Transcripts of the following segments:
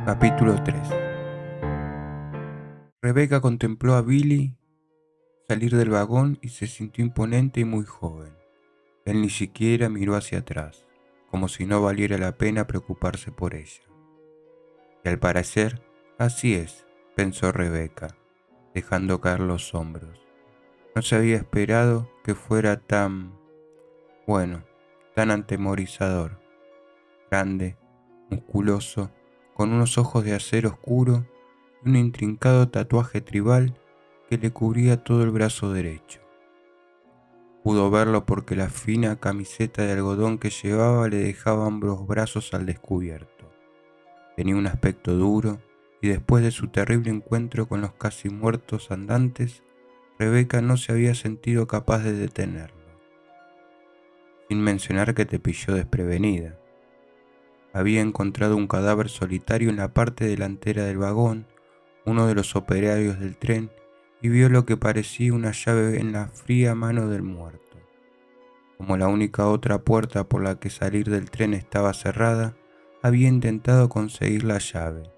Capítulo 3. Rebecca contempló a Billy salir del vagón y se sintió imponente y muy joven. Él ni siquiera miró hacia atrás, como si no valiera la pena preocuparse por ella. Y al parecer, así es, pensó Rebecca, dejando caer los hombros. No se había esperado que fuera tan atemorizador, grande, musculoso, con unos ojos de acero oscuro y un intrincado tatuaje tribal que le cubría todo el brazo derecho. Pudo verlo porque la fina camiseta de algodón que llevaba le dejaba ambos brazos al descubierto. Tenía un aspecto duro y después de su terrible encuentro con los casi muertos andantes, Rebecca no se había sentido capaz de detenerlo. Sin mencionar que te pilló desprevenida. Había encontrado un cadáver solitario en la parte delantera del vagón, uno de los operarios del tren, y vio lo que parecía una llave en la fría mano del muerto. Como la única otra puerta por la que salir del tren estaba cerrada, había intentado conseguir la llave.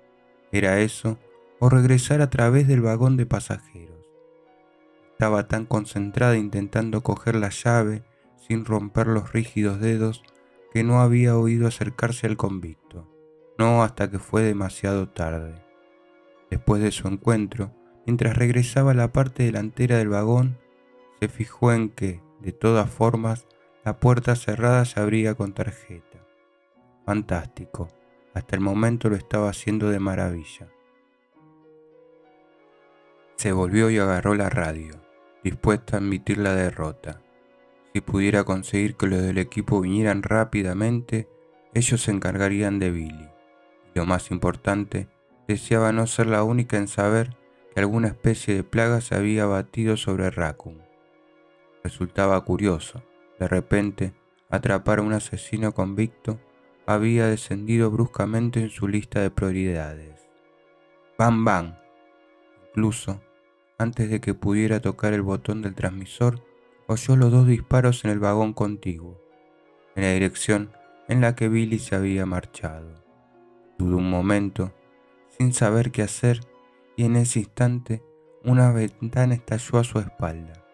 Era eso, o regresar a través del vagón de pasajeros. Estaba tan concentrada intentando coger la llave sin romper los rígidos dedos que no había oído acercarse al convicto, no hasta que fue demasiado tarde. Después de su encuentro, mientras regresaba a la parte delantera del vagón, se fijó en que, de todas formas, la puerta cerrada se abría con tarjeta. Fantástico, hasta el momento lo estaba haciendo de maravilla. Se volvió y agarró la radio, dispuesta a admitir la derrota. Si pudiera conseguir que los del equipo vinieran rápidamente, ellos se encargarían de Billy. Y lo más importante, deseaba no ser la única en saber que alguna especie de plaga se había abatido sobre Raccoon. Resultaba curioso, de repente, atrapar a un asesino convicto había descendido bruscamente en su lista de prioridades. ¡Bam, bam! Incluso, antes de que pudiera tocar el botón del transmisor, oyó los dos disparos en el vagón contiguo, en la dirección en la que Billy se había marchado. Dudó un momento, sin saber qué hacer, y en ese instante una ventana estalló a su espalda.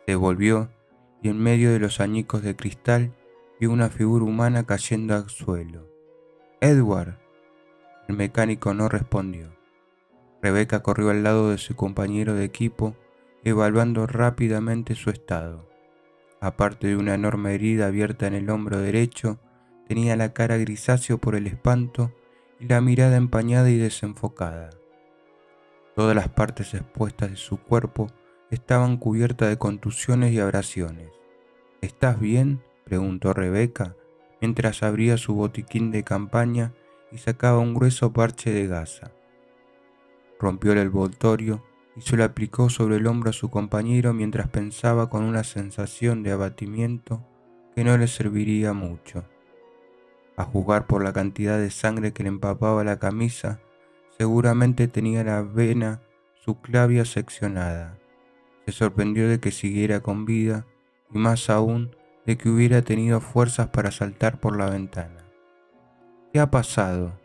Se volvió y en medio de los añicos de cristal vio una figura humana cayendo al suelo. ¡Edward! El mecánico no respondió. Rebecca corrió al lado de su compañero de equipo, evaluando rápidamente su estado. Aparte de una enorme herida abierta en el hombro derecho, tenía la cara grisáceo por el espanto y la mirada empañada y desenfocada. Todas las partes expuestas de su cuerpo estaban cubiertas de contusiones y abrasiones. ¿Estás bien?, preguntó Rebecca, mientras abría su botiquín de campaña y sacaba un grueso parche de gasa. Rompió el envoltorio y se lo aplicó sobre el hombro a su compañero mientras pensaba con una sensación de abatimiento que no le serviría mucho. A juzgar por la cantidad de sangre que le empapaba la camisa, seguramente tenía la vena subclavia seccionada. Se sorprendió de que siguiera con vida y más aún de que hubiera tenido fuerzas para saltar por la ventana. ¿Qué ha pasado?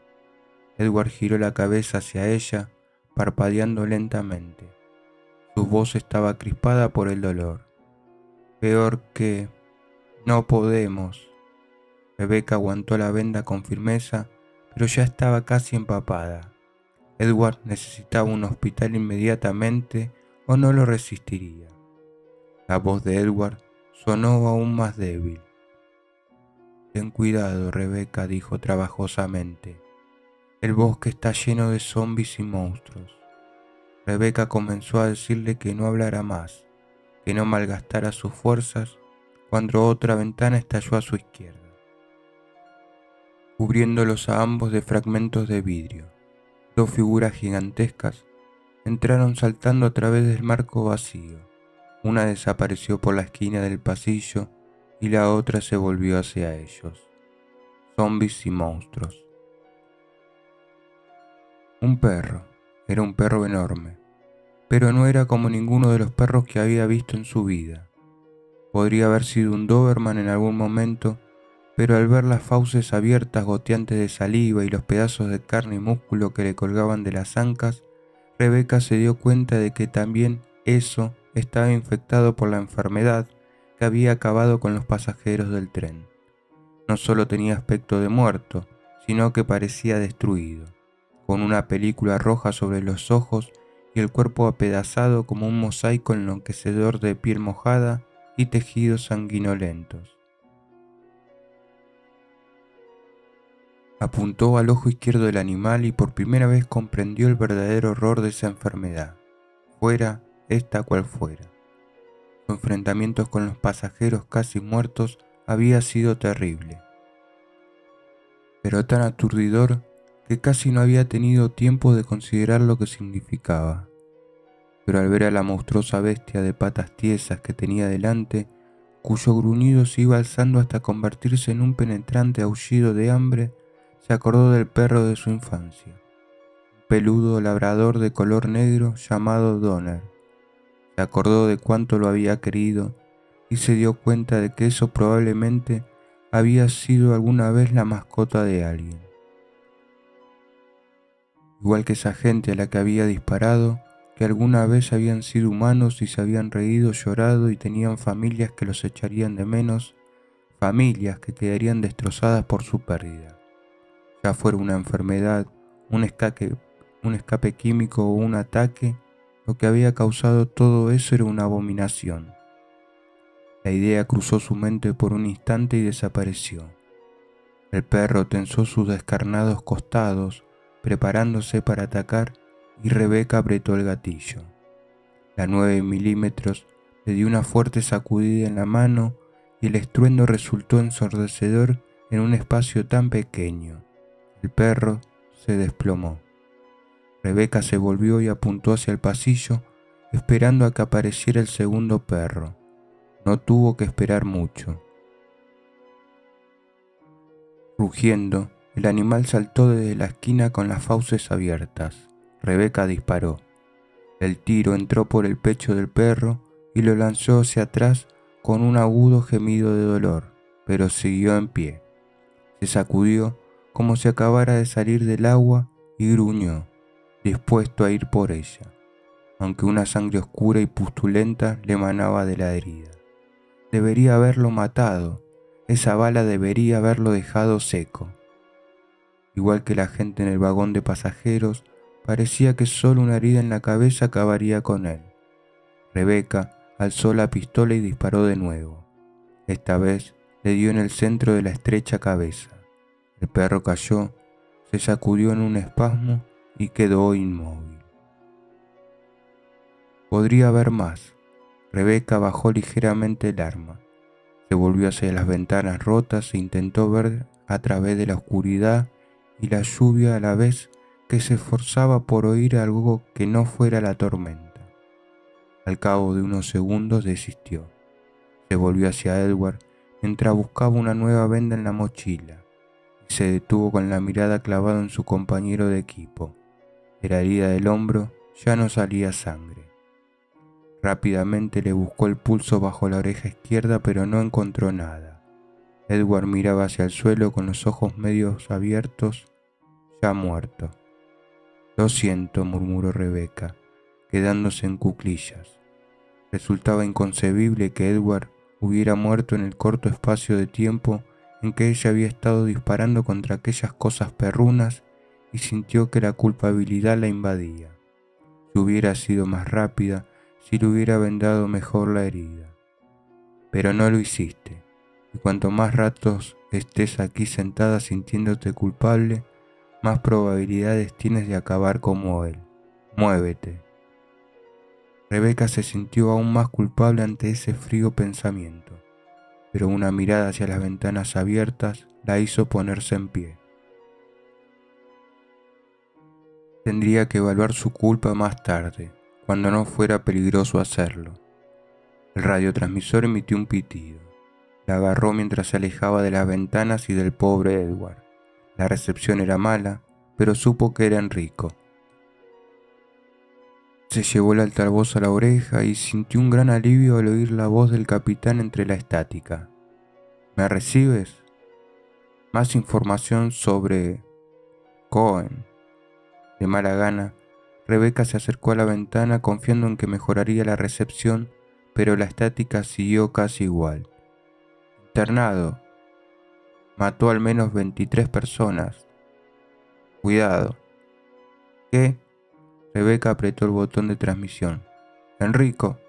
Edward giró la cabeza hacia ella, parpadeando lentamente. Su voz estaba crispada por el dolor. Peor que... No podemos. Rebecca aguantó la venda con firmeza, pero ya estaba casi empapada. Edward necesitaba un hospital inmediatamente o no lo resistiría. La voz de Edward sonó aún más débil. Ten cuidado, Rebecca, dijo trabajosamente. El bosque está lleno de zombies y monstruos. Rebecca comenzó a decirle que no hablara más, que no malgastara sus fuerzas, cuando otra ventana estalló a su izquierda, cubriéndolos a ambos de fragmentos de vidrio. Dos figuras gigantescas entraron saltando a través del marco vacío. Una desapareció por la esquina del pasillo y la otra se volvió hacia ellos. Zombies y monstruos. Un perro. Era un perro enorme, pero no era como ninguno de los perros que había visto en su vida. Podría haber sido un Doberman en algún momento, pero al ver las fauces abiertas goteantes de saliva y los pedazos de carne y músculo que le colgaban de las ancas, Rebeca se dio cuenta de que también eso estaba infectado por la enfermedad que había acabado con los pasajeros del tren. No solo tenía aspecto de muerto, sino que parecía destruido, con una película roja sobre los ojos y el cuerpo apedazado como un mosaico enloquecedor de piel mojada y tejidos sanguinolentos. Apuntó al ojo izquierdo del animal y por primera vez comprendió el verdadero horror de esa enfermedad, fuera esta cual fuera. Su enfrentamiento con los pasajeros casi muertos había sido terrible, pero tan aturdidor que casi no había tenido tiempo de considerar lo que significaba. Pero al ver a la monstruosa bestia de patas tiesas que tenía delante, cuyo gruñido se iba alzando hasta convertirse en un penetrante aullido de hambre, se acordó del perro de su infancia, un peludo labrador de color negro llamado Donner. Se acordó de cuánto lo había querido y se dio cuenta de que eso probablemente había sido alguna vez la mascota de alguien. Igual que esa gente a la que había disparado, que alguna vez habían sido humanos y se habían reído, llorado y tenían familias que los echarían de menos, familias que quedarían destrozadas por su pérdida. Ya fuera una enfermedad, un escape químico o un ataque, lo que había causado todo eso era una abominación. La idea cruzó su mente por un instante y desapareció. El perro tensó sus descarnados costados, preparándose para atacar, y Rebeca apretó el gatillo. La 9 milímetros le dio una fuerte sacudida en la mano y el estruendo resultó ensordecedor en un espacio tan pequeño. El perro se desplomó. Rebeca se volvió y apuntó hacia el pasillo, esperando a que apareciera el segundo perro. No tuvo que esperar mucho. Rugiendo, el animal saltó desde la esquina con las fauces abiertas. Rebeca disparó. El tiro entró por el pecho del perro y lo lanzó hacia atrás con un agudo gemido de dolor, pero siguió en pie. Se sacudió como si acabara de salir del agua y gruñó, dispuesto a ir por ella, aunque una sangre oscura y pustulenta le emanaba de la herida. Debería haberlo matado, esa bala debería haberlo dejado seco. Igual que la gente en el vagón de pasajeros, parecía que solo una herida en la cabeza acabaría con él. Rebeca alzó la pistola y disparó de nuevo. Esta vez le dio en el centro de la estrecha cabeza. El perro cayó, se sacudió en un espasmo y quedó inmóvil. Podría haber más. Rebeca bajó ligeramente el arma. Se volvió hacia las ventanas rotas e intentó ver a través de la oscuridad y la lluvia a la vez que se esforzaba por oír algo que no fuera la tormenta. Al cabo de unos segundos desistió. Se volvió hacia Edward mientras buscaba una nueva venda en la mochila y se detuvo con la mirada clavada en su compañero de equipo. De la herida del hombro ya no salía sangre. Rápidamente le buscó el pulso bajo la oreja izquierda, pero no encontró nada. Edward miraba hacia el suelo con los ojos medios abiertos, ya muerto. «Lo siento», murmuró Rebeca, quedándose en cuclillas. Resultaba inconcebible que Edward hubiera muerto en el corto espacio de tiempo en que ella había estado disparando contra aquellas cosas perrunas y sintió que la culpabilidad la invadía. Si hubiera sido más rápida, si le hubiera vendado mejor la herida. Pero no lo hiciste, y cuanto más ratos estés aquí sentada sintiéndote culpable, más probabilidades tienes de acabar como él. Muévete. Rebeca se sintió aún más culpable ante ese frío pensamiento, pero una mirada hacia las ventanas abiertas la hizo ponerse en pie. Tendría que evaluar su culpa más tarde, cuando no fuera peligroso hacerlo. El radiotransmisor emitió un pitido. La agarró mientras se alejaba de las ventanas y del pobre Edward. La recepción era mala, pero supo que era Enrico. Se llevó el altavoz a la oreja y sintió un gran alivio al oír la voz del capitán entre la estática. «¿Me recibes?» Más información sobre Cohen. De mala gana, Rebeca se acercó a la ventana confiando en que mejoraría la recepción, pero la estática siguió casi igual. Internado. Mató al menos 23 personas. Cuidado. ¿Qué? Rebeca apretó el botón de transmisión. Enrico,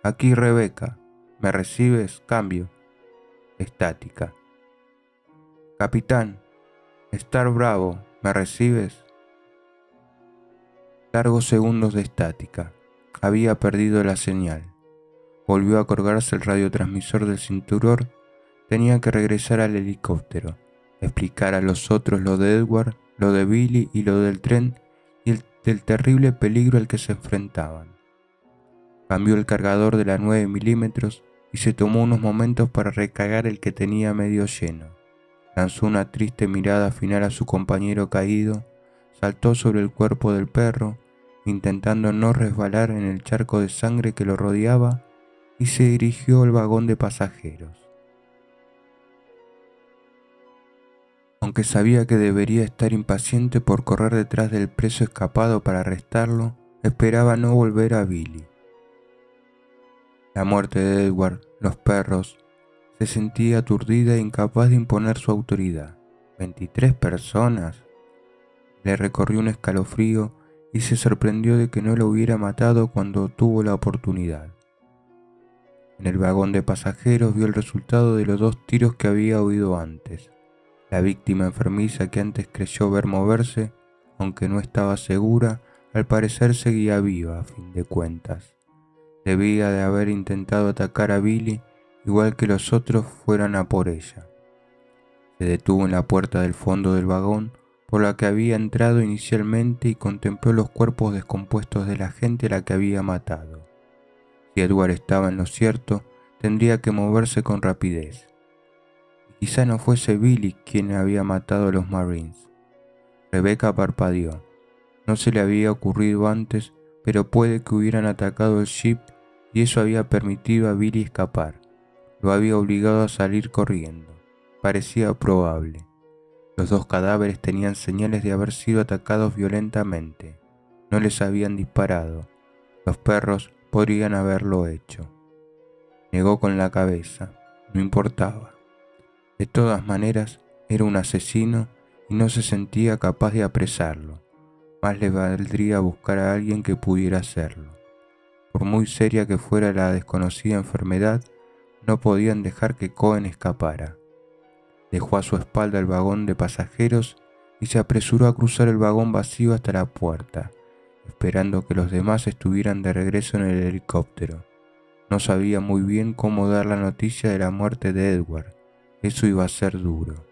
aquí Rebeca. ¿Me recibes? Cambio. Estática. Capitán, Star Bravo, ¿me recibes? Largos segundos de estática. Había perdido la señal. Volvió a colgarse el radiotransmisor del cinturón. Tenía que regresar al helicóptero, explicar a los otros lo de Edward, lo de Billy y lo del tren y del terrible peligro al que se enfrentaban. Cambió el cargador de la 9 milímetros y se tomó unos momentos para recargar el que tenía medio lleno. Lanzó una triste mirada final a su compañero caído, saltó sobre el cuerpo del perro, intentando no resbalar en el charco de sangre que lo rodeaba, y se dirigió al vagón de pasajeros. Aunque sabía que debería estar impaciente por correr detrás del preso escapado para arrestarlo, esperaba no volver a Billy. La muerte de Edward, los perros, se sentía aturdida e incapaz de imponer su autoridad. 23 personas. Le recorrió un escalofrío y se sorprendió de que no lo hubiera matado cuando tuvo la oportunidad. En el vagón de pasajeros vio el resultado de los 2 tiros que había oído antes. La víctima enfermiza que antes creyó ver moverse, aunque no estaba segura, al parecer seguía viva a fin de cuentas. Debía de haber intentado atacar a Billy igual que los otros fueran a por ella. Se detuvo en la puerta del fondo del vagón por la que había entrado inicialmente y contempló los cuerpos descompuestos de la gente a la que había matado. Si Edward estaba en lo cierto, tendría que moverse con rapidez. Y quizá no fuese Billy quien había matado a los Marines. Rebeca parpadeó. No se le había ocurrido antes, pero puede que hubieran atacado el jeep y eso había permitido a Billy escapar. Lo había obligado a salir corriendo. Parecía probable. Los 2 cadáveres tenían señales de haber sido atacados violentamente. No les habían disparado. Los perros podrían haberlo hecho. Negó con la cabeza. No importaba. De todas maneras, era un asesino y no se sentía capaz de apresarlo. Más le valdría buscar a alguien que pudiera hacerlo. Por muy seria que fuera la desconocida enfermedad, no podían dejar que Cohen escapara. Dejó a su espalda el vagón de pasajeros y se apresuró a cruzar el vagón vacío hasta la puerta, esperando que los demás estuvieran de regreso en el helicóptero. No sabía muy bien cómo dar la noticia de la muerte de Edward. Eso iba a ser duro.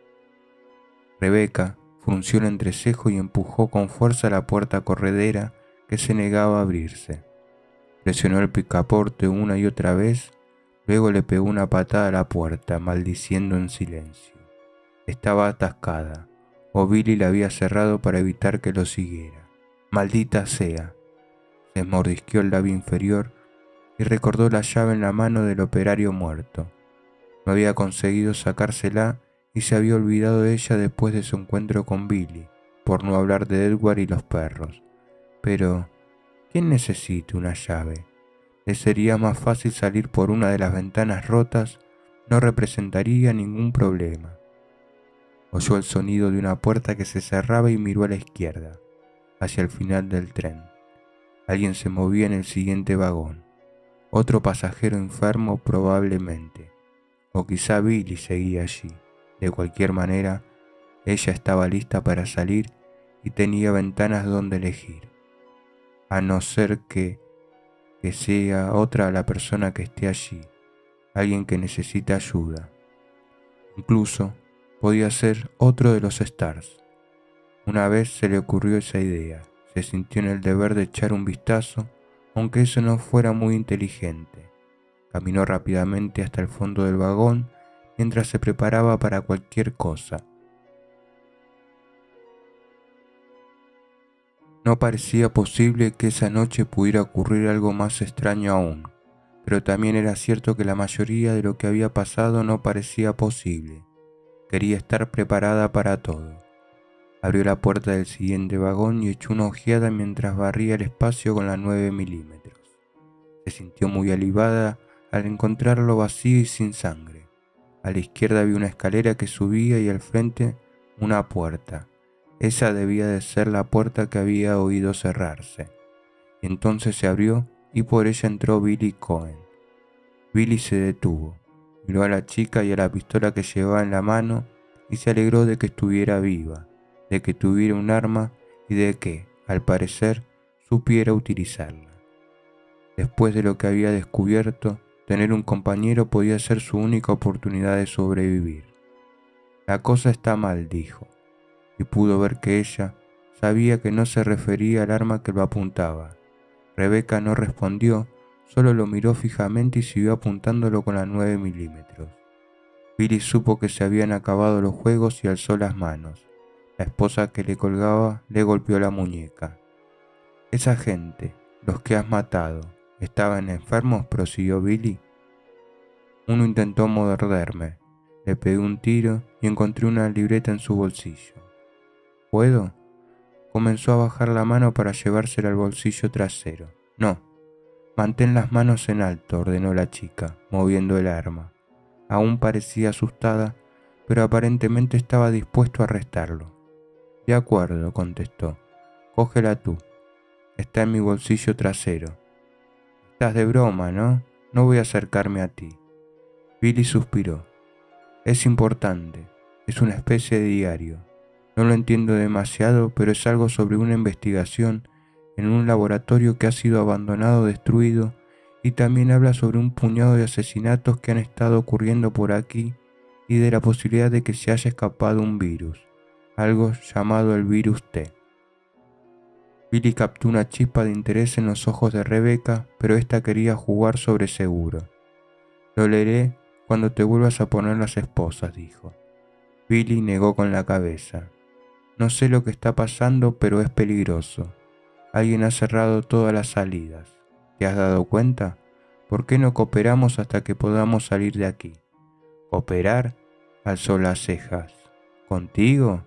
Rebeca frunció el entrecejo y empujó con fuerza la puerta corredera que se negaba a abrirse. Presionó el picaporte una y otra vez, luego le pegó una patada a la puerta, maldiciendo en silencio. Estaba atascada, o Billy la había cerrado para evitar que lo siguiera. Maldita sea. Se mordisqueó el labio inferior y recordó la llave en la mano del operario muerto. No había conseguido sacársela y se había olvidado de ella después de su encuentro con Billy, por no hablar de Edward y los perros. Pero, ¿quién necesita una llave? Le sería más fácil salir por una de las ventanas rotas, no representaría ningún problema. Oyó el sonido de una puerta que se cerraba y miró a la izquierda, hacia el final del tren. Alguien se movía en el siguiente vagón. Otro pasajero enfermo probablemente. O quizá Billy seguía allí. De cualquier manera, ella estaba lista para salir y tenía ventanas donde elegir. A no ser que sea otra la persona que esté allí, alguien que necesita ayuda. Incluso podía ser otro de los Stars. Una vez se le ocurrió esa idea, se sintió en el deber de echar un vistazo, aunque eso no fuera muy inteligente. Caminó rápidamente hasta el fondo del vagón mientras se preparaba para cualquier cosa. No parecía posible que esa noche pudiera ocurrir algo más extraño aún, pero también era cierto que la mayoría de lo que había pasado no parecía posible. Quería estar preparada para todo. Abrió la puerta del siguiente vagón y echó una ojeada mientras barría el espacio con la 9 milímetros. Se sintió muy alivada al encontrarlo vacío y sin sangre. A la izquierda había una escalera que subía y al frente una puerta. Esa debía de ser la puerta que había oído cerrarse. Entonces se abrió y por ella entró Billy Cohen. Billy se detuvo, miró a la chica y a la pistola que llevaba en la mano y se alegró de que estuviera viva, de que tuviera un arma y de que, al parecer, supiera utilizarla. Después de lo que había descubierto, tener un compañero podía ser su única oportunidad de sobrevivir. La cosa está mal, dijo, y pudo ver que ella sabía que no se refería al arma que lo apuntaba. Rebecca no respondió, solo lo miró fijamente y siguió apuntándolo con la 9 milímetros. Billy supo que se habían acabado los juegos y alzó las manos. La esposa que le colgaba le golpeó la muñeca. Esa gente, los que has matado, ¿estaban enfermos?, prosiguió Billy. Uno intentó morderme. Le pegué un tiro y encontré una libreta en su bolsillo. ¿Puedo? Comenzó a bajar la mano para llevársela al bolsillo trasero. No. Mantén las manos en alto, ordenó la chica, moviendo el arma. Aún parecía asustada, pero aparentemente estaba dispuesto a arrestarlo. De acuerdo, contestó. Cógela tú. Está en mi bolsillo trasero. Estás de broma, ¿no? No voy a acercarme a ti. Billy suspiró. Es importante. Es una especie de diario. No lo entiendo demasiado, pero es algo sobre una investigación en un laboratorio que ha sido abandonado o destruido, y también habla sobre un puñado de asesinatos que han estado ocurriendo por aquí y de la posibilidad de que se haya escapado un virus, algo llamado el virus T. Billy captó una chispa de interés en los ojos de Rebecca, pero ésta quería jugar sobre seguro. Lo leeré cuando te vuelvas a poner las esposas, dijo. Billy negó con la cabeza. No sé lo que está pasando, pero es peligroso. Alguien ha cerrado todas las salidas. ¿Te has dado cuenta? ¿Por qué no cooperamos hasta que podamos salir de aquí? ¿Cooperar? Alzó las cejas. ¿Contigo?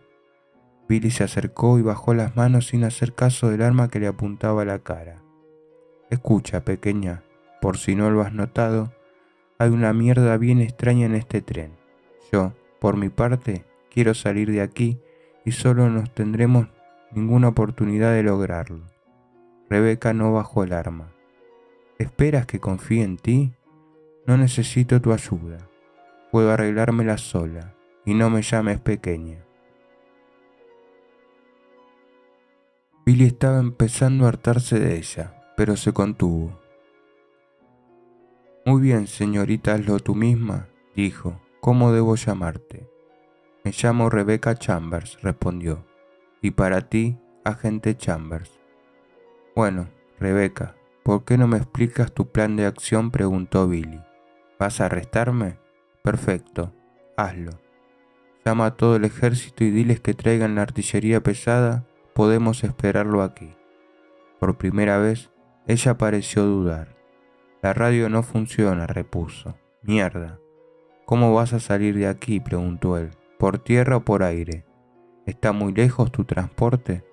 Billy se acercó y bajó las manos sin hacer caso del arma que le apuntaba a la cara. Escucha, pequeña, por si no lo has notado, hay una mierda bien extraña en este tren. Yo, por mi parte, quiero salir de aquí y solo no tendremos ninguna oportunidad de lograrlo. Rebecca no bajó el arma. ¿Esperas que confíe en ti? No necesito tu ayuda. Puedo arreglármela sola, y no me llames pequeña. Billy estaba empezando a hartarse de ella, pero se contuvo. Muy bien, señorita, hazlo tú misma, dijo. ¿Cómo debo llamarte? Me llamo Rebecca Chambers, respondió. Y para ti, agente Chambers. Bueno, Rebecca, ¿por qué no me explicas tu plan de acción?, preguntó Billy. ¿Vas a arrestarme? Perfecto, hazlo. Llama a todo el ejército y diles que traigan la artillería pesada, podemos esperarlo aquí. Por primera vez, ella pareció dudar. La radio no funciona, repuso. Mierda. ¿Cómo vas a salir de aquí?, preguntó él. ¿Por tierra o por aire? ¿Está muy lejos tu transporte?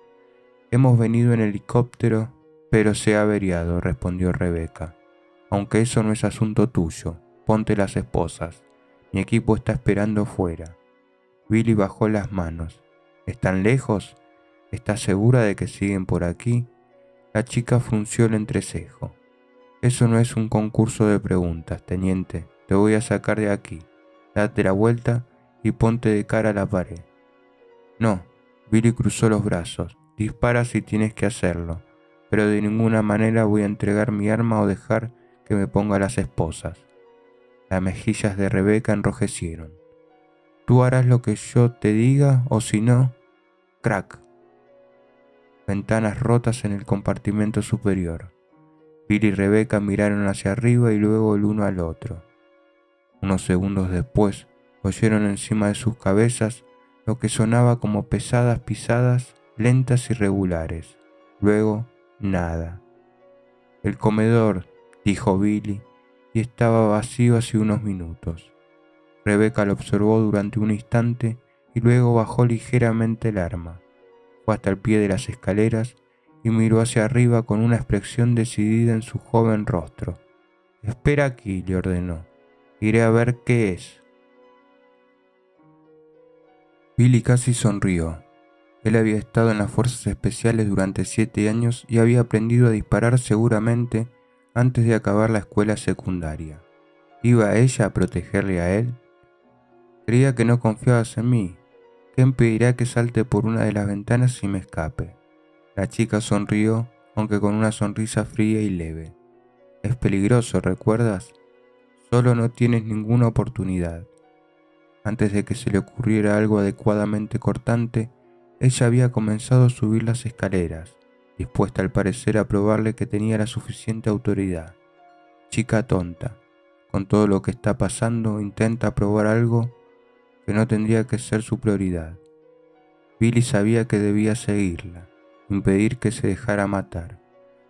Hemos venido en helicóptero, pero se ha averiado, respondió Rebecca. Aunque eso no es asunto tuyo, ponte las esposas. Mi equipo está esperando fuera. Billy bajó las manos. ¿Están lejos? ¿Estás segura de que siguen por aquí? La chica frunció el entrecejo. Eso no es un concurso de preguntas, teniente. Te voy a sacar de aquí. Date la vuelta y ponte de cara a la pared. No. Billy cruzó los brazos. Dispara si tienes que hacerlo, pero de ninguna manera voy a entregar mi arma o dejar que me ponga las esposas. Las mejillas de Rebecca enrojecieron. Tú harás lo que yo te diga o si no, crack. Ventanas rotas en el compartimento superior. Billy y Rebecca miraron hacia arriba y luego el uno al otro. Unos segundos después, oyeron encima de sus cabezas lo que sonaba como pesadas pisadas lentas y regulares. Luego, nada. El comedor, dijo Billy, y estaba vacío hace unos minutos. Rebeca lo observó durante un instante y luego bajó ligeramente el arma. Fue hasta el pie de las escaleras y miró hacia arriba con una expresión decidida en su joven rostro. «Espera aquí», le ordenó. «Iré a ver qué es». Billy casi sonrió. Él había estado en las fuerzas especiales durante 7 años y había aprendido a disparar seguramente antes de acabar la escuela secundaria. ¿Iba ella a protegerle a él? Creía que no confiabas en mí. ¿Qué impedirá que salte por una de las ventanas y me escape? La chica sonrió, aunque con una sonrisa fría y leve. Es peligroso, ¿recuerdas? Solo no tienes ninguna oportunidad. Antes de que se le ocurriera algo adecuadamente cortante, ella había comenzado a subir las escaleras, dispuesta al parecer a probarle que tenía la suficiente autoridad. Chica tonta, con todo lo que está pasando, intenta probar algo que no tendría que ser su prioridad. Billy sabía que debía seguirla, impedir que se dejara matar,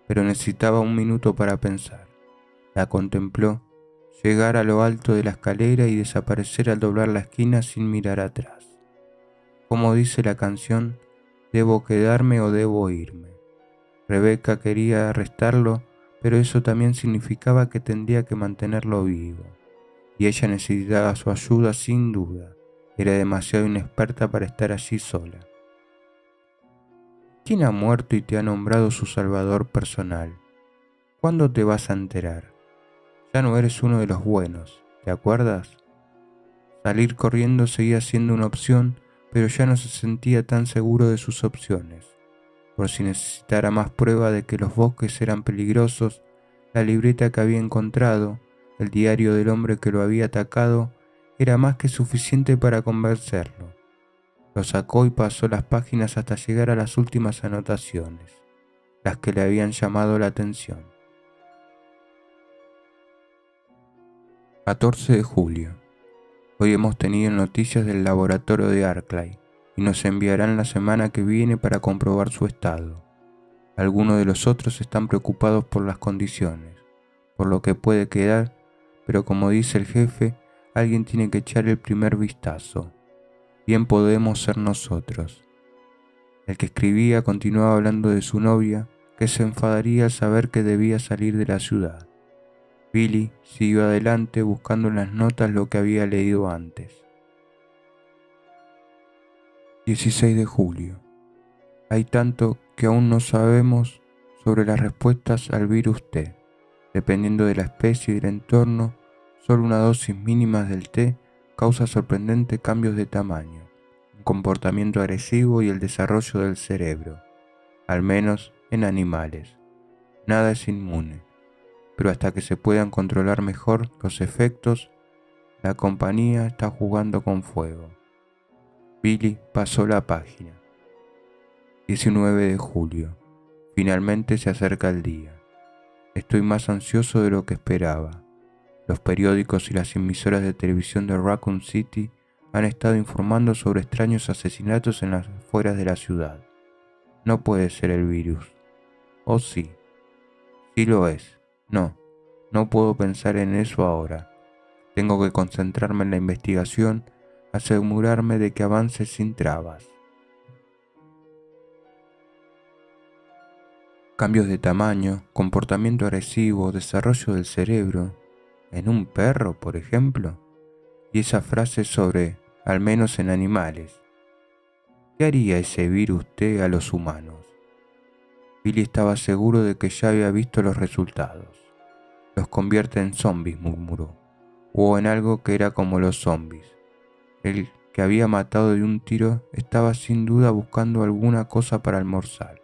pero necesitaba un minuto para pensar. La contempló llegar a lo alto de la escalera y desaparecer al doblar la esquina sin mirar atrás. Como dice la canción, ¿debo quedarme o debo irme? Rebeca quería arrestarlo, pero eso también significaba que tendría que mantenerlo vivo, y ella necesitaba su ayuda sin duda. Era demasiado inexperta para estar allí sola. ¿Quién ha muerto y te ha nombrado su salvador personal? ¿Cuándo te vas a enterar? Ya no eres uno de los buenos, ¿te acuerdas? Salir corriendo seguía siendo una opción, pero ya no se sentía tan seguro de sus opciones. Por si necesitara más prueba de que los bosques eran peligrosos, la libreta que había encontrado, el diario del hombre que lo había atacado, era más que suficiente para convencerlo. Lo sacó y pasó las páginas hasta llegar a las últimas anotaciones, las que le habían llamado la atención. 14 de julio. Hoy hemos tenido noticias del laboratorio de Arklay y nos enviarán la semana que viene para comprobar su estado. Algunos de los otros están preocupados por las condiciones, por lo que puede quedar, pero como dice el jefe, alguien tiene que echar el primer vistazo. Bien podemos ser nosotros. El que escribía continuaba hablando de su novia, que se enfadaría al saber que debía salir de la ciudad. Billy siguió adelante buscando en las notas lo que había leído antes. 16 de julio. Hay tanto que aún no sabemos sobre las respuestas al virus T. Dependiendo de la especie y del entorno, solo una dosis mínima del T causa sorprendentes cambios de tamaño, un comportamiento agresivo y el desarrollo del cerebro, al menos en animales. Nada es inmune, pero hasta que se puedan controlar mejor los efectos, la compañía está jugando con fuego. Billy pasó la página. 19 de julio. Finalmente se acerca el día. Estoy más ansioso de lo que esperaba. Los periódicos y las emisoras de televisión de Raccoon City han estado informando sobre extraños asesinatos en las afueras de la ciudad. No puede ser el virus. ¿O sí? Sí lo es. No puedo pensar en eso ahora. Tengo que concentrarme en la investigación, asegurarme de que avance sin trabas. Cambios de tamaño, comportamiento agresivo, desarrollo del cerebro, en un perro, por ejemplo, y esa frase sobre, al menos en animales. ¿Qué haría ese virus T a los humanos? Billy estaba seguro de que ya había visto los resultados. Los convierte en zombies, murmuró, o en algo que era como los zombies. El que había matado de un tiro estaba sin duda buscando alguna cosa para almorzar,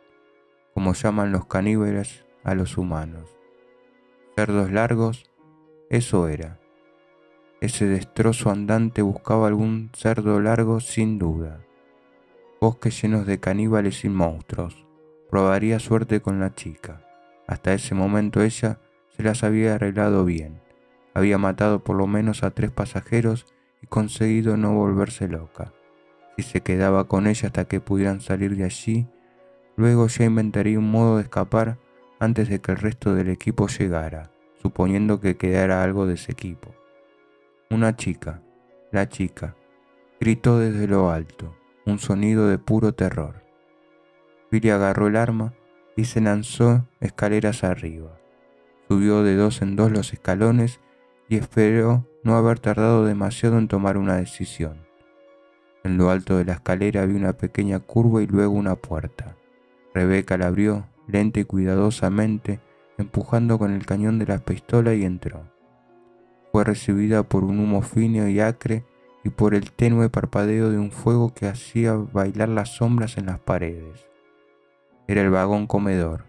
como llaman los caníbales a los humanos. Cerdos largos, eso era. Ese destrozo andante buscaba algún cerdo largo sin duda. Bosques llenos de caníbales y monstruos. Probaría suerte con la chica. Hasta ese momento ella se las había arreglado bien. Había matado por lo menos a 3 pasajeros y conseguido no volverse loca. Si se quedaba con ella hasta que pudieran salir de allí, luego ya inventaría un modo de escapar antes de que el resto del equipo llegara, suponiendo que quedara algo de ese equipo. Una chica, La chica gritó desde lo alto, un sonido de puro terror. Billy agarró el arma y se lanzó escaleras arriba. Subió de dos en dos los escalones y esperó no haber tardado demasiado en tomar una decisión. En lo alto de la escalera había una pequeña curva y luego una puerta. Rebecca la abrió lenta y cuidadosamente, empujando con el cañón de la pistola y entró. Fue recibida por un humo fino y acre y por el tenue parpadeo de un fuego que hacía bailar las sombras en las paredes. Era el vagón comedor,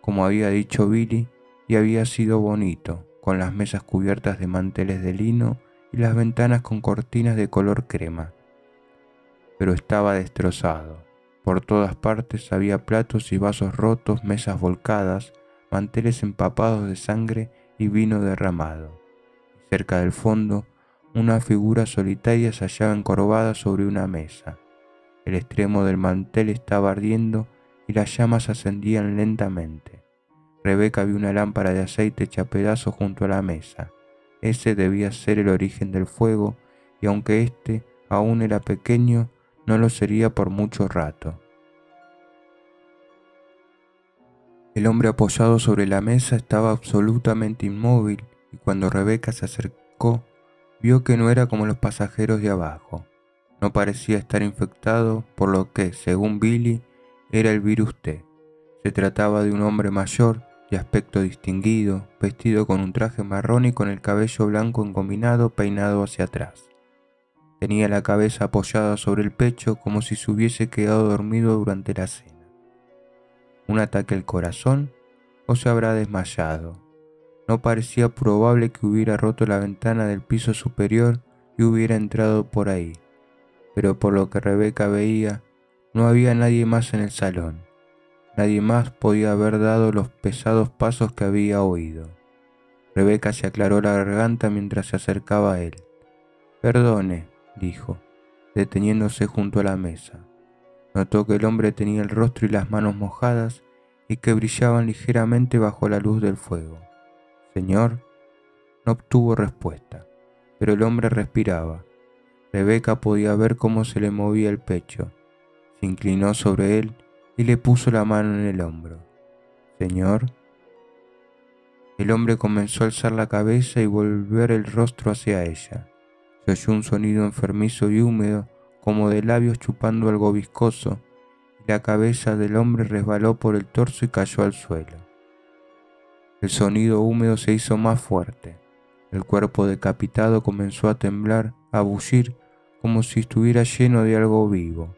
como había dicho Billy, y había sido bonito, con las mesas cubiertas de manteles de lino y las ventanas con cortinas de color crema. Pero estaba destrozado. Por todas partes había platos y vasos rotos, mesas volcadas, manteles empapados de sangre y vino derramado. Cerca del fondo, una figura solitaria se hallaba encorvada sobre una mesa. El extremo del mantel estaba ardiendo y las llamas ascendían lentamente. Rebecca vio una lámpara de aceite hecha pedazos junto a la mesa. Ese debía ser el origen del fuego, y aunque éste aún era pequeño, no lo sería por mucho rato. El hombre apoyado sobre la mesa estaba absolutamente inmóvil, y cuando Rebecca se acercó, vio que no era como los pasajeros de abajo. No parecía estar infectado, por lo que, según Billy, era el virus T. Se trataba de un hombre mayor, de aspecto distinguido, vestido con un traje marrón y con el cabello blanco engominado peinado hacia atrás. Tenía la cabeza apoyada sobre el pecho como si se hubiese quedado dormido durante la cena. ¿Un ataque al corazón o se habrá desmayado? No parecía probable que hubiera roto la ventana del piso superior y hubiera entrado por ahí, pero por lo que Rebecca veía, no había nadie más en el salón. Nadie más podía haber dado los pesados pasos que había oído. Rebecca se aclaró la garganta mientras se acercaba a él. «Perdone», dijo, deteniéndose junto a la mesa. Notó que el hombre tenía el rostro y las manos mojadas y que brillaban ligeramente bajo la luz del fuego. «Señor», no obtuvo respuesta, pero el hombre respiraba. Rebecca podía ver cómo se le movía el pecho. Se inclinó sobre él y le puso la mano en el hombro. «Señor». El hombre comenzó a alzar la cabeza y volver el rostro hacia ella. Se oyó un sonido enfermizo y húmedo, como de labios chupando algo viscoso, y la cabeza del hombre resbaló por el torso y cayó al suelo. El sonido húmedo se hizo más fuerte. El cuerpo decapitado comenzó a temblar, a bullir, como si estuviera lleno de algo vivo.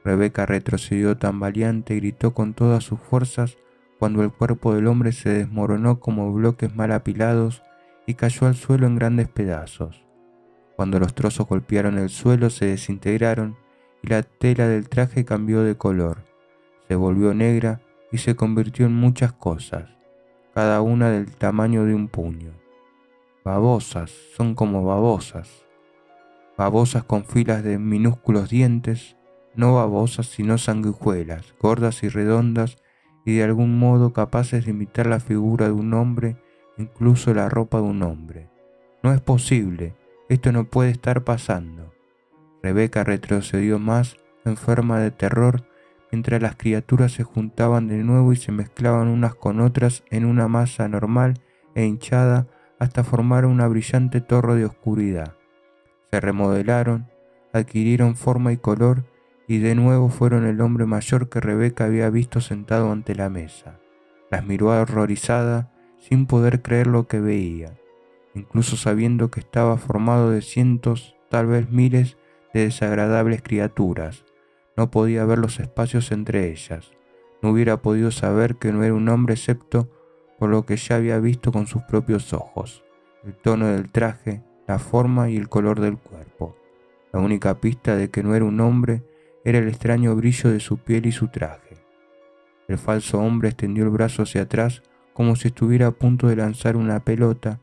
Rebecca retrocedió tambaleante y gritó con todas sus fuerzas cuando el cuerpo del hombre se desmoronó como bloques mal apilados y cayó al suelo en grandes pedazos. Cuando los trozos golpearon el suelo se desintegraron y la tela del traje cambió de color. Se volvió negra y se convirtió en muchas cosas, cada una del tamaño de un puño. Babosas, son como babosas. Babosas con filas de minúsculos dientes, no babosas sino sanguijuelas, gordas y redondas y de algún modo capaces de imitar la figura de un hombre, incluso la ropa de un hombre. No es posible, esto no puede estar pasando. Rebecca retrocedió más, enferma de terror, mientras las criaturas se juntaban de nuevo y se mezclaban unas con otras en una masa normal e hinchada hasta formar una brillante torre de oscuridad. Se remodelaron, adquirieron forma y color, y de nuevo fueron el hombre mayor que Rebecca había visto sentado ante la mesa. Las miró horrorizada, sin poder creer lo que veía, incluso sabiendo que estaba formado de cientos, tal vez miles, de desagradables criaturas. No podía ver los espacios entre ellas. No hubiera podido saber que no era un hombre excepto por lo que ya había visto con sus propios ojos, el tono del traje, la forma y el color del cuerpo. La única pista de que no era un hombre era el extraño brillo de su piel y su traje. El falso hombre extendió el brazo hacia atrás como si estuviera a punto de lanzar una pelota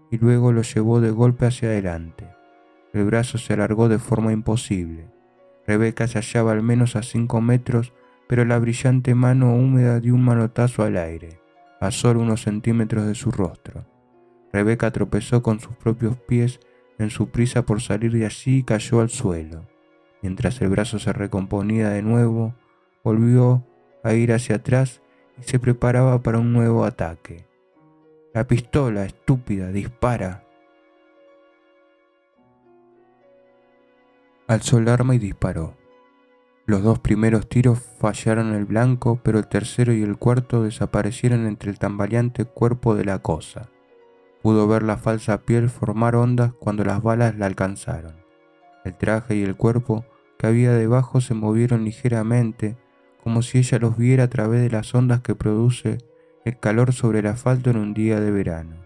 y luego lo llevó de golpe hacia adelante. El brazo se alargó de forma imposible. Rebecca se hallaba al menos a 5 metros, pero la brillante mano húmeda dio un manotazo al aire, a solo unos centímetros de su rostro. Rebecca tropezó con sus propios pies, En su prisa por salir de allí cayó al suelo. Mientras el brazo se recomponía de nuevo, volvió a ir hacia atrás y se preparaba para un nuevo ataque. «La pistola, estúpida, dispara». Alzó el arma y disparó. Los dos primeros tiros fallaron el blanco, pero el tercero y el cuarto desaparecieron entre el tambaleante cuerpo de la cosa. Pudo ver la falsa piel formar ondas cuando las balas la alcanzaron. El traje y el cuerpo que había debajo se movieron ligeramente, como si ella los viera a través de las ondas que produce el calor sobre el asfalto en un día de verano.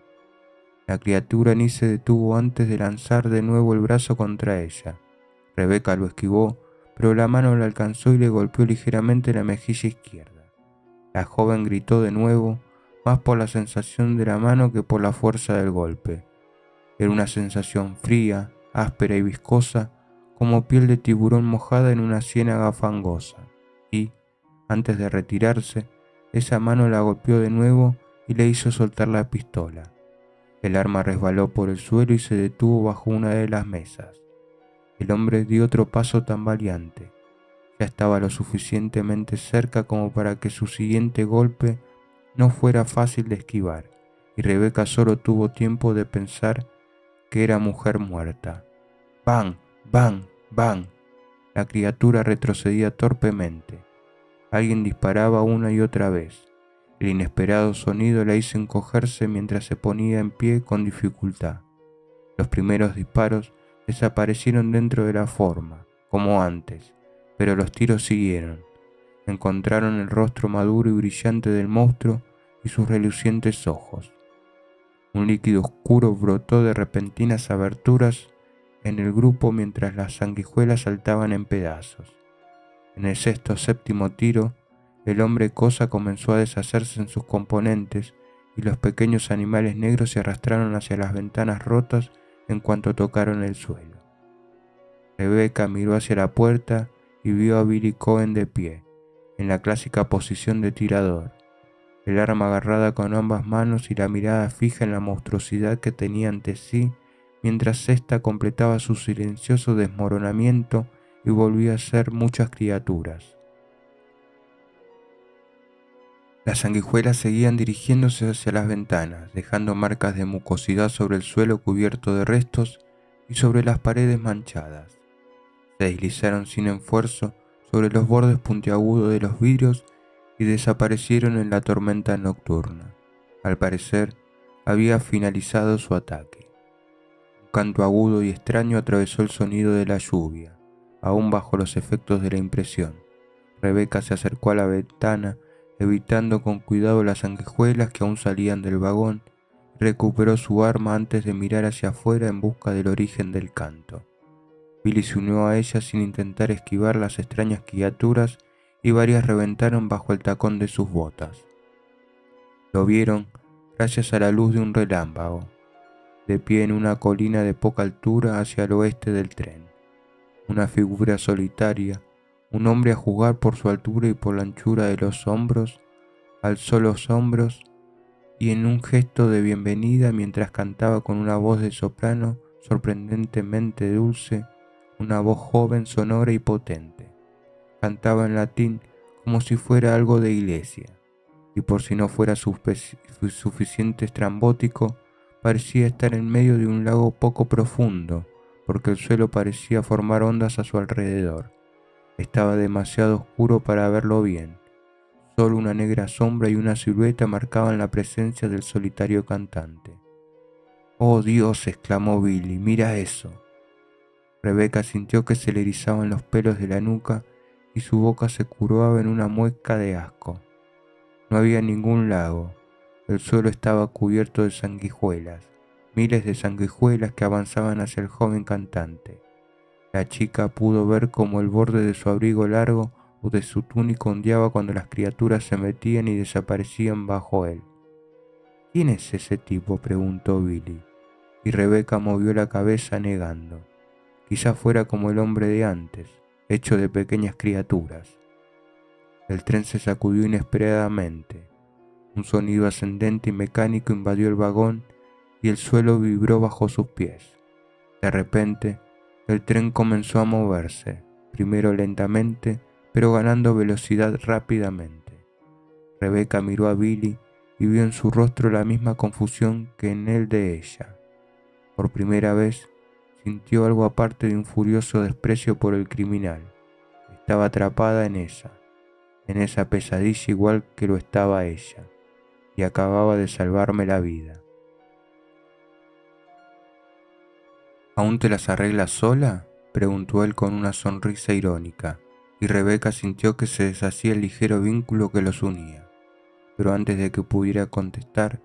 La criatura ni se detuvo antes de lanzar de nuevo el brazo contra ella. Rebeca lo esquivó, pero la mano le alcanzó y le golpeó ligeramente la mejilla izquierda. La joven gritó de nuevo, más por la sensación de la mano que por la fuerza del golpe. Era una sensación fría, áspera y viscosa, como piel de tiburón mojada en una ciénaga fangosa. Y, antes de retirarse, esa mano la golpeó de nuevo y le hizo soltar la pistola. El arma resbaló por el suelo y se detuvo bajo una de las mesas. El hombre dio otro paso tambaleante. Ya estaba lo suficientemente cerca como para que su siguiente golpe no fuera fácil de esquivar, y Rebeca solo tuvo tiempo de pensar que era mujer muerta. ¡Bang! ¡Bang! ¡Bang! La criatura retrocedía torpemente. Alguien disparaba una y otra vez. El inesperado sonido la hizo encogerse mientras se ponía en pie con dificultad. Los primeros disparos desaparecieron dentro de la forma, como antes, pero los tiros siguieron. Encontraron el rostro maduro y brillante del monstruo y sus relucientes ojos. Un líquido oscuro brotó de repentinas aberturas en el grupo mientras las sanguijuelas saltaban en pedazos. En el sexto o séptimo tiro, el hombre cosa comenzó a deshacerse en sus componentes y los pequeños animales negros se arrastraron hacia las ventanas rotas en cuanto tocaron el suelo. Rebeca miró hacia la puerta y vio a Billy Cohen de pie, en la clásica posición de tirador, el arma agarrada con ambas manos y la mirada fija en la monstruosidad que tenía ante sí, mientras ésta completaba su silencioso desmoronamiento y volvía a ser muchas criaturas. Las sanguijuelas seguían dirigiéndose hacia las ventanas, dejando marcas de mucosidad sobre el suelo cubierto de restos y sobre las paredes manchadas. Se deslizaron sin esfuerzo sobre los bordes puntiagudos de los vidrios y desaparecieron en la tormenta nocturna. Al parecer, había finalizado su ataque. Un canto agudo y extraño atravesó el sonido de la lluvia, aún bajo los efectos de la impresión. Rebeca se acercó a la ventana, evitando con cuidado las sanguijuelas que aún salían del vagón, y recuperó su arma antes de mirar hacia afuera en busca del origen del canto. Billy se unió a ella sin intentar esquivar las extrañas criaturas y varias reventaron bajo el tacón de sus botas. Lo vieron gracias a la luz de un relámpago, de pie en una colina de poca altura hacia el oeste del tren. Una figura solitaria, un hombre a juzgar por su altura y por la anchura de los hombros, alzó los hombros y en un gesto de bienvenida mientras cantaba con una voz de soprano sorprendentemente dulce, una voz joven, sonora y potente. Cantaba en latín como si fuera algo de iglesia, y por si no fuera suficiente estrambótico, parecía estar en medio de un lago poco profundo, porque el suelo parecía formar ondas a su alrededor. Estaba demasiado oscuro para verlo bien. Solo una negra sombra y una silueta marcaban la presencia del solitario cantante. «¡Oh Dios!», exclamó Billy, «mira eso». Rebeca sintió que se le erizaban los pelos de la nuca y su boca se curvaba en una mueca de asco. No había ningún lago. El suelo estaba cubierto de sanguijuelas, miles de sanguijuelas que avanzaban hacia el joven cantante. La chica pudo ver cómo el borde de su abrigo largo o de su túnica ondeaba cuando las criaturas se metían y desaparecían bajo él. «¿Quién es ese tipo?», preguntó Billy, y Rebeca movió la cabeza negando. Quizá fuera como el hombre de antes, hecho de pequeñas criaturas. El tren se sacudió inesperadamente. Un sonido ascendente y mecánico invadió el vagón y el suelo vibró bajo sus pies. De repente, el tren comenzó a moverse, primero lentamente, pero ganando velocidad rápidamente. Rebeca miró a Billy y vio en su rostro la misma confusión que en el de ella. Por primera vez, sintió algo aparte de un furioso desprecio por el criminal. Estaba atrapada en esa pesadilla igual que lo estaba ella, y acababa de salvarme la vida. ¿Aún te las arreglas sola?, preguntó él con una sonrisa irónica, y Rebeca sintió que se deshacía el ligero vínculo que los unía. Pero antes de que pudiera contestar,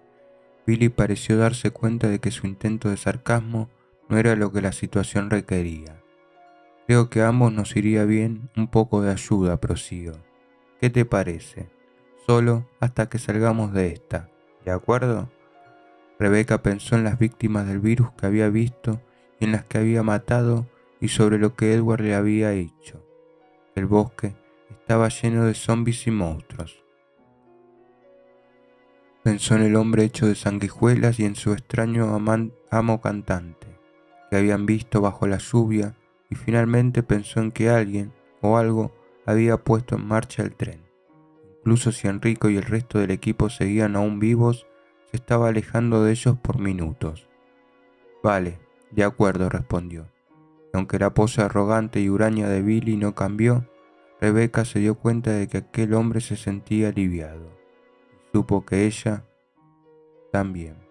Billy pareció darse cuenta de que su intento de sarcasmo no era lo que la situación requería. Creo que a ambos nos iría bien un poco de ayuda, prosiguió. ¿Qué te parece? Solo hasta que salgamos de esta, ¿de acuerdo? Rebeca pensó en las víctimas del virus que había visto y en las que había matado y sobre lo que Edward le había hecho. El bosque estaba lleno de zombies y monstruos. Pensó en el hombre hecho de sanguijuelas y en su extraño amo cantante, que habían visto bajo la lluvia, y finalmente pensó en que alguien o algo había puesto en marcha el tren. Incluso si Enrico y el resto del equipo seguían aún vivos, se estaba alejando de ellos por minutos. Vale, de acuerdo, respondió. Y aunque la pose arrogante y huraña de Billy no cambió, Rebeca se dio cuenta de que aquel hombre se sentía aliviado, y supo que ella también.